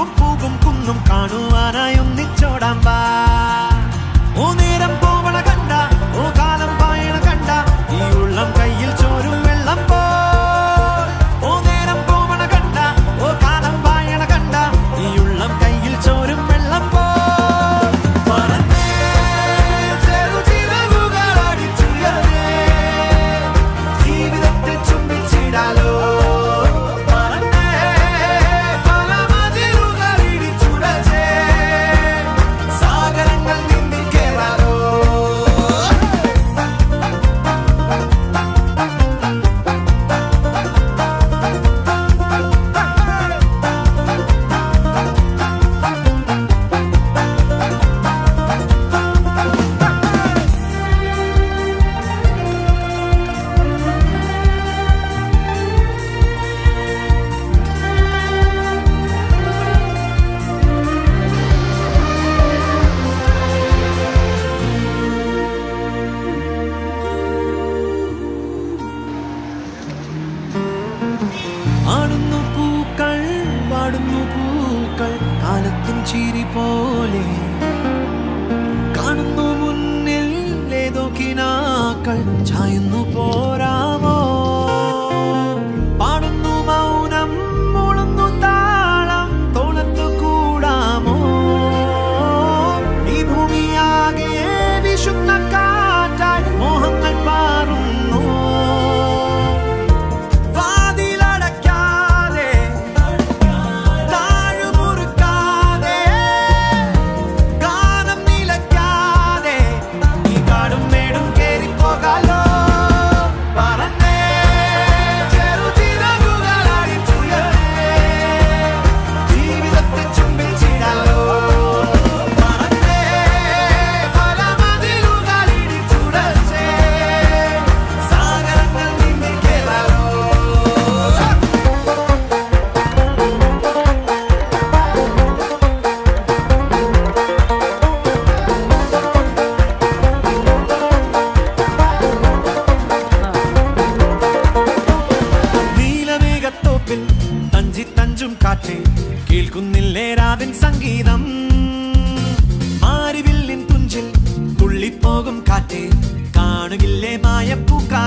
കാപ്പും പൂവും കുന്നും കാണുവാനായി ഒന്നിച്ചോടാൻ വാ ഓ നേരം പോവണ കണ്ട ഓ കാലം പായണ കണ്ട ഈ ഉള്ളം കയ്യിൽ ചോരും വെള്ളം പോ ഓ നേരം പോവണ കണ്ട ഓ കാലം പായണ കണ്ട ഈ ഉള്ളം കയ്യിൽ ചോരും വെള്ളം പോ ജീവിതത്തെ ചുംബിച്ചിടാലോ കാലത്തിൻ ചിരി പോലെ കാണുന്നു മുന്നിൽ ഏതോ കിനാക്കൾ ചായുന്നു പോരാമോ പാടുന്നു മൗനം മുളുന്നു താളം തോളത്തു കൂടാമോ ഈ ഭൂമിയാകെ വിശുദ്ധ കാറ്റായി മോഹങ്ങൾ പാറുന്നു തഞ്ചും കാറ്റേ കേൾക്കുന്നില്ലേ രാവിൻ സംഗീതം മാരിവില്ലിൻ തുഞ്ചിൽ തുള്ളിപ്പോകും കാറ്റേ കാണുകില്ലേ മായപ്പൂക്കാ